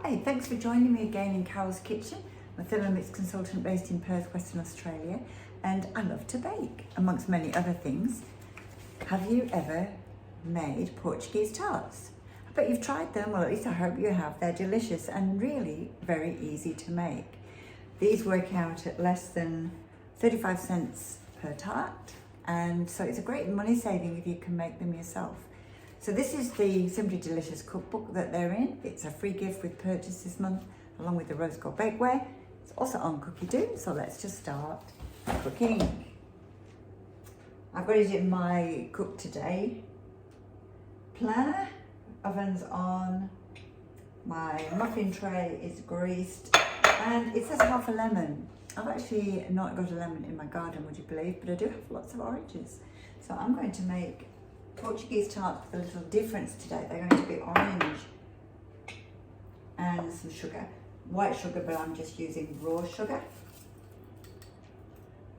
Hi, thanks for joining me again in Carol's Kitchen. I'm a Thermomix consultant based in Perth, Western Australia, and I love to bake, amongst many other things. Have you ever made Portuguese tarts? I bet you've tried them, well at least I hope you have. They're delicious and really very easy to make. These work out at less than 35 cents per tart, and so it's a great money saving if you can make them yourself. So this is the Simply Delicious cookbook that they're in. It's a free gift with purchase this month, along with the Rose Gold Bakeware. It's also on Cookie Dough, so let's just start cooking. I've got it in my Cook Today planner. Oven's on. My muffin tray is greased, and it says half a lemon. I've actually not got a lemon in my garden, would you believe, but I do have lots of oranges. So I'm going to make Portuguese tarts with a little difference today. They're going to be orange and some sugar. White sugar, but I'm just using raw sugar.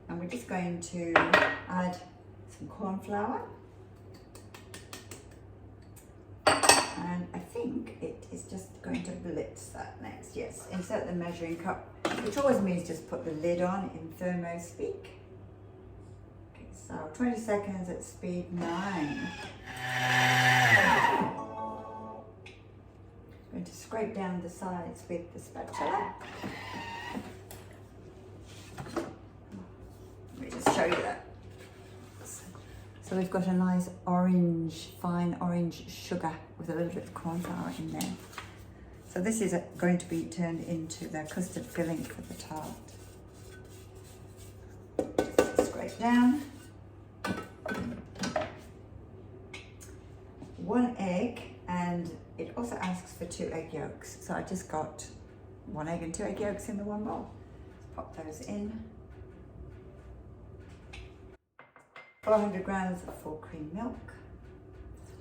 And we're just going to add some corn flour. And I think it is just going to blitz that next. Yes, insert the measuring cup, which always means just put the lid on in thermo speak. So 20 seconds at speed 9. Going to scrape down the sides with the spatula. Let me just show you that. So we've got a nice orange, fine orange sugar with a little bit of corn flour in there. So this is going to be turned into the custard filling for the tart. Just scrape down. 1 egg, and it also asks for 2 egg yolks. So I just got 1 egg and 2 egg yolks in the one bowl. Pop those in. 400 grams of full cream milk.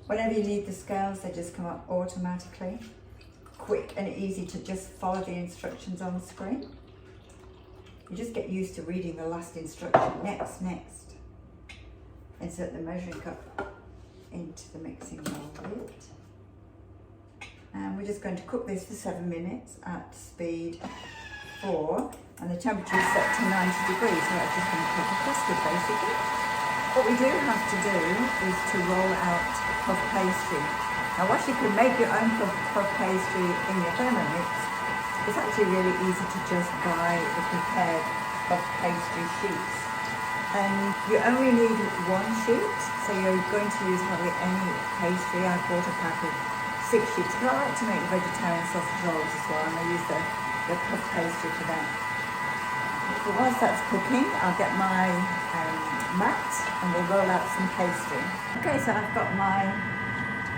Whenever you need the scales, they just come up automatically. Quick and easy to just follow the instructions on the screen. You just get used to reading the last instruction. Next. Insert the measuring cup into the mixing bowl lid. And we're just going to cook this for 7 minutes at speed 4. And the temperature is set to 90 degrees, so that's just going to cook a custard basically. What we do have to do is to roll out puff pastry. Now whilst you can make your own puff pastry in your Thermomix, it's actually really easy to just buy the prepared puff pastry sheets. And you only need 1 sheet, so you're going to use hardly any pastry. I bought a pack of 6 sheets, but I like to make vegetarian sausage rolls as well, and I use the puff pastry for that. But whilst that's cooking, I'll get my mat and we'll roll out some pastry. Okay, so I've got my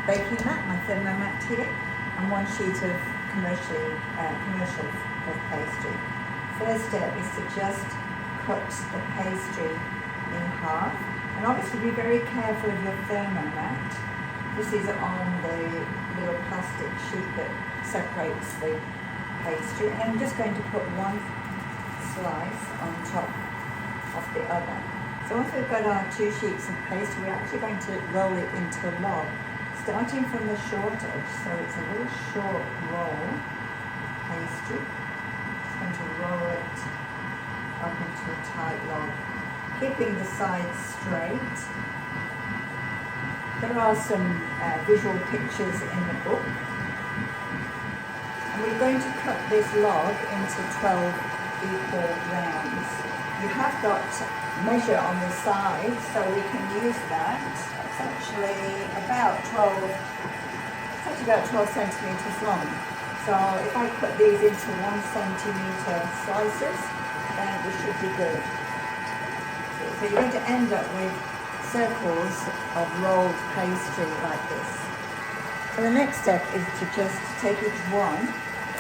baking mat, my thermo mat here, and 1 sheet of commercial puff pastry. First step is to just cut the pastry in half, and obviously be very careful of your thermomat. This is on the little plastic sheet that separates the pastry, and I'm just going to put 1 slice on top of the other. So once we've got our 2 sheets of pastry, we're actually going to roll it into a log, starting from the short edge, so it's a little short roll pastry. Just going to roll it up into a tight log, keeping the sides straight. There are some visual pictures in the book. And we're going to cut this log into 12 equal rounds. You have got measure on the side, so we can use that. It's actually about 12 centimeters long. So if I put these into 1 centimeter slices, then we should be good. So you're going to end up with circles of rolled pastry like this. So the next step is to just take each one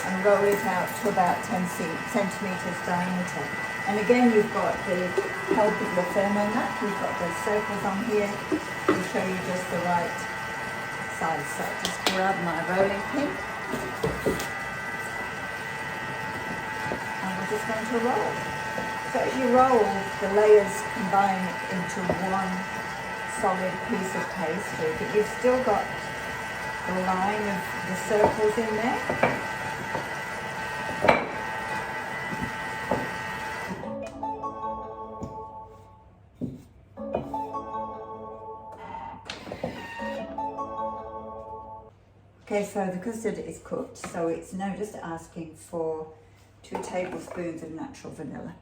and roll it out to about 10 centimeters diameter. And again, you've got the help of the thermomat. We've got the circles on here to show you just the right size. So just grab my rolling pin. And we're just going to roll. So as you roll, the layers combine into 1 solid piece of pastry, but you've still got the line of the circles in there. Okay, so the custard is cooked, so it's now just asking for 2 tablespoons of natural vanilla.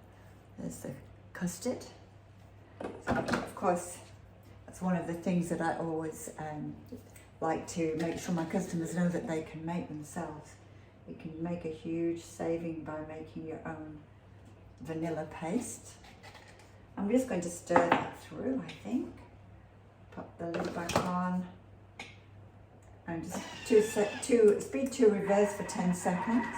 There's the custard. So of course, that's one of the things that I always like to make sure my customers know that they can make themselves. You can make a huge saving by making your own vanilla paste. I'm just going to stir that through, I think. Pop the lid back on. And just speed to reverse for 10 seconds.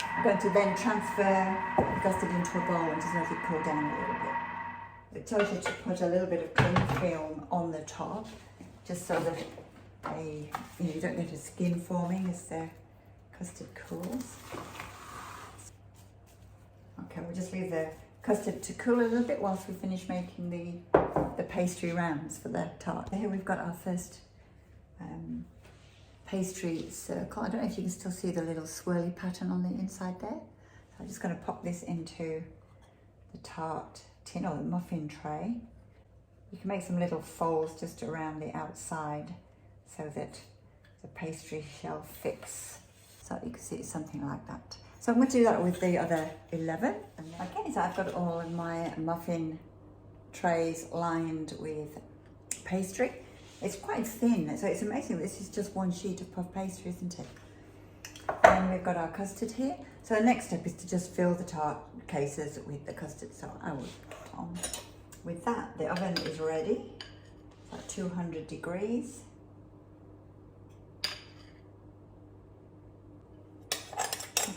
I'm going to then transfer the custard into a bowl and just let it cool down a little bit. It tells you to put a little bit of cling film on the top, just so that you don't get a skin forming as the custard cools. Okay, we'll just leave the custard to cool a little bit whilst we finish making the pastry rounds for the tart. Here we've got our first pastry circle. I don't know if you can still see the little swirly pattern on the inside there. So I'm just going to pop this into the tart tin or the muffin tray. You can make some little folds just around the outside so that the pastry shell fits. So you can see it's something like that. So I'm going to do that with the other 11. Okay, so I've got all of my muffin trays lined with pastry. It's quite thin, so it's amazing. This is just one sheet of puff pastry, isn't it? And we've got our custard here. So the next step is to just fill the tart cases with the custard. So I will get on with that. The oven is ready. It's at 200 degrees.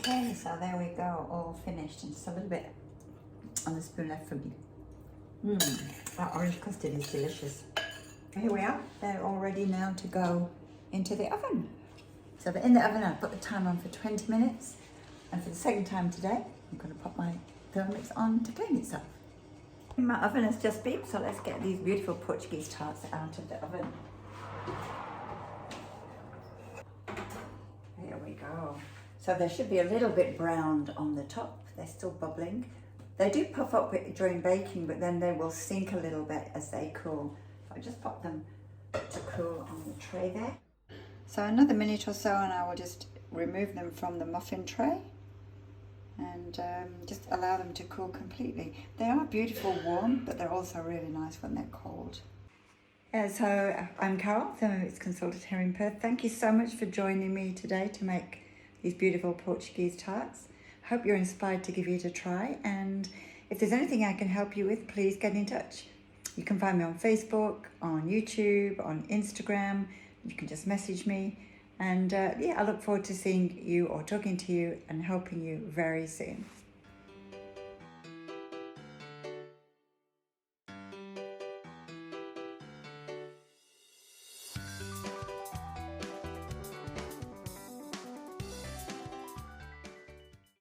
Okay, so there we go, all finished. And just a little bit on the spoon left for me. That orange custard is delicious. Here we are, they're all ready now to go into the oven. So they're in the oven. I've put the timer on for 20 minutes. And for the second time today, I'm going to pop my Thermomix on to clean itself. My oven has just beeped, so let's get these beautiful Portuguese tarts out of the oven. There we go. So they should be a little bit browned on the top. They're still bubbling. They do puff up during baking, but then they will sink a little bit as they cool. I just pop them to cool on the tray there. So another minute or so and I will just remove them from the muffin tray and just allow them to cool completely. They are beautiful warm, but they're also really nice when they're cold. So I'm Carol, Thermomix consultant here in Perth. Thank you so much for joining me today to make these beautiful Portuguese tarts. Hope you're inspired to give it a try, and if there's anything I can help you with, please get in touch. You can find me on Facebook, on YouTube, on Instagram. You can just message me. And yeah, I look forward to seeing you or talking to you and helping you very soon.